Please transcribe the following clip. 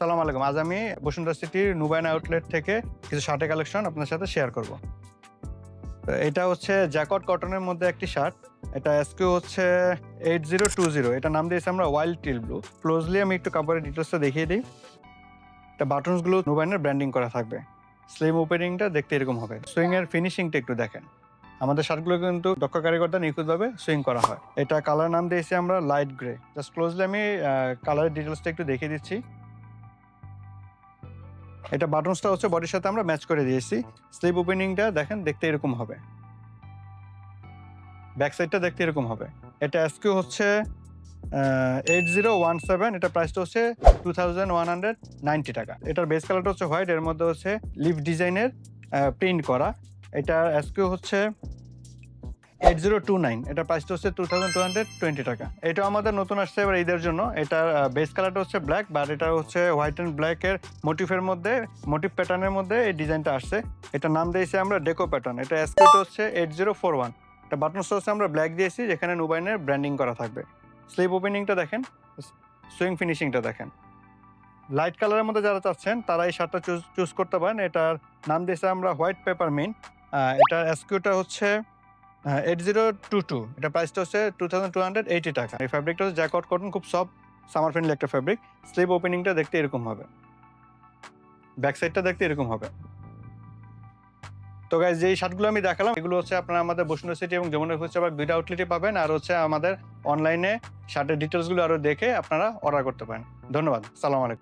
আসসালামু আলাইকুম। আজ আমি বসুন্ধরা সিটির নুবায়ন আউটলেট থেকে কিছু শার্টের কালেকশন আপনার সাথে শেয়ার করব। তো এটা হচ্ছে জ্যাকট কটনের মধ্যে একটি শার্ট। এটা এসকিউ হচ্ছে 8020। এটার নাম দিয়েছি আমরা ওয়াইল্ড টিল ব্লু। ক্লোজলি আমি একটু কাপড়ের ডিটেইলসটা দেখিয়ে দিই। এটা বাটনসগুলো নুবায়নের ব্র্যান্ডিং করা থাকবে। স্লিম ওপেনিংটা দেখতে এরকম হবে। সুইং এর ফিনিশিংটা একটু দেখেন। আমাদের শার্টগুলো কিন্তু দক্ষ কারিগরদের নিখুঁতভাবে সুইং করা হয়। এটা কালার নাম দিয়েছি আমরা লাইট গ্রে। জাস্ট ক্লোজলি আমি কালারের ডিটেইলসটা একটু দেখিয়ে দিচ্ছি। এটা বাটনসটা হচ্ছে বডির সাথে আমরা ম্যাচ করে দিয়েছি। স্লিভ ওপেনিংটা দেখেন দেখতে এরকম হবে। ব্যাক সাইডটা দেখতে এরকম হবে। এটা এসকিউ হচ্ছে 8017। এটা প্রাইসটা হচ্ছে 2190 টাকা। এটার বেস কালারটা হচ্ছে হোয়াইট, এর মধ্যে হচ্ছে লিফ ডিজাইনের প্রিন্ট করা। এটা এসকিউ হচ্ছে 8029। এটা প্রাইসটা হচ্ছে 2220 টাকা। এটা আমাদের নতুন আসছে এবার ঈদের জন্য। এটার বেস কালারটা হচ্ছে ব্ল্যাক, বাট এটা হচ্ছে হোয়াইট অ্যান্ড ব্ল্যাক এর মোটিভ প্যাটার্নের মধ্যে এই ডিজাইনটা আসছে। এটার নাম দিয়েছি আমরা ডেকো প্যাটার্ন। এটা এসকিউটা হচ্ছে 8041। এটা বাটনসটা হচ্ছে আমরা ব্ল্যাক দিয়েছি, যেখানে নুবাইনের ব্র্যান্ডিং করা থাকবে। স্লিভ ওপেনিংটা দেখেন, সুইং ফিনিশিংটা দেখেন। লাইট কালারের মধ্যে যারা চাচ্ছেন তারা এই শার্টটা চুজ করতে পারেন। এটার নাম দিয়েছি আমরা হোয়াইট পেপারমিন্ট। এটার এসকিউটা হচ্ছে 8022। এটা প্রাইসটা হচ্ছে 2280 টাকা। এই ফ্যাব্রিকটা হচ্ছে জ্যাকট কটন, খুব সফট সামার ফ্রেন্ডলি একটা ফ্যাব্রিক। স্লিভ ওপেনিংটা দেখতে এরকম হবে, ব্যাক সাইডটা দেখতে এরকম হবে। তো গাইস, যেই শার্টগুলো আমি দেখালাম এগুলো হচ্ছে আপনারা আমাদের বসুন্ধরা সিটি এবং যমুনা ফিউচার পার্ক দুইটা আউটলেটে পাবেন। আর হচ্ছে আমাদের অনলাইনে শার্টের ডিটেলসগুলো আরো দেখে আপনারা অর্ডার করতে পারেন। ধন্যবাদ। আসসালামু আলাইকুম।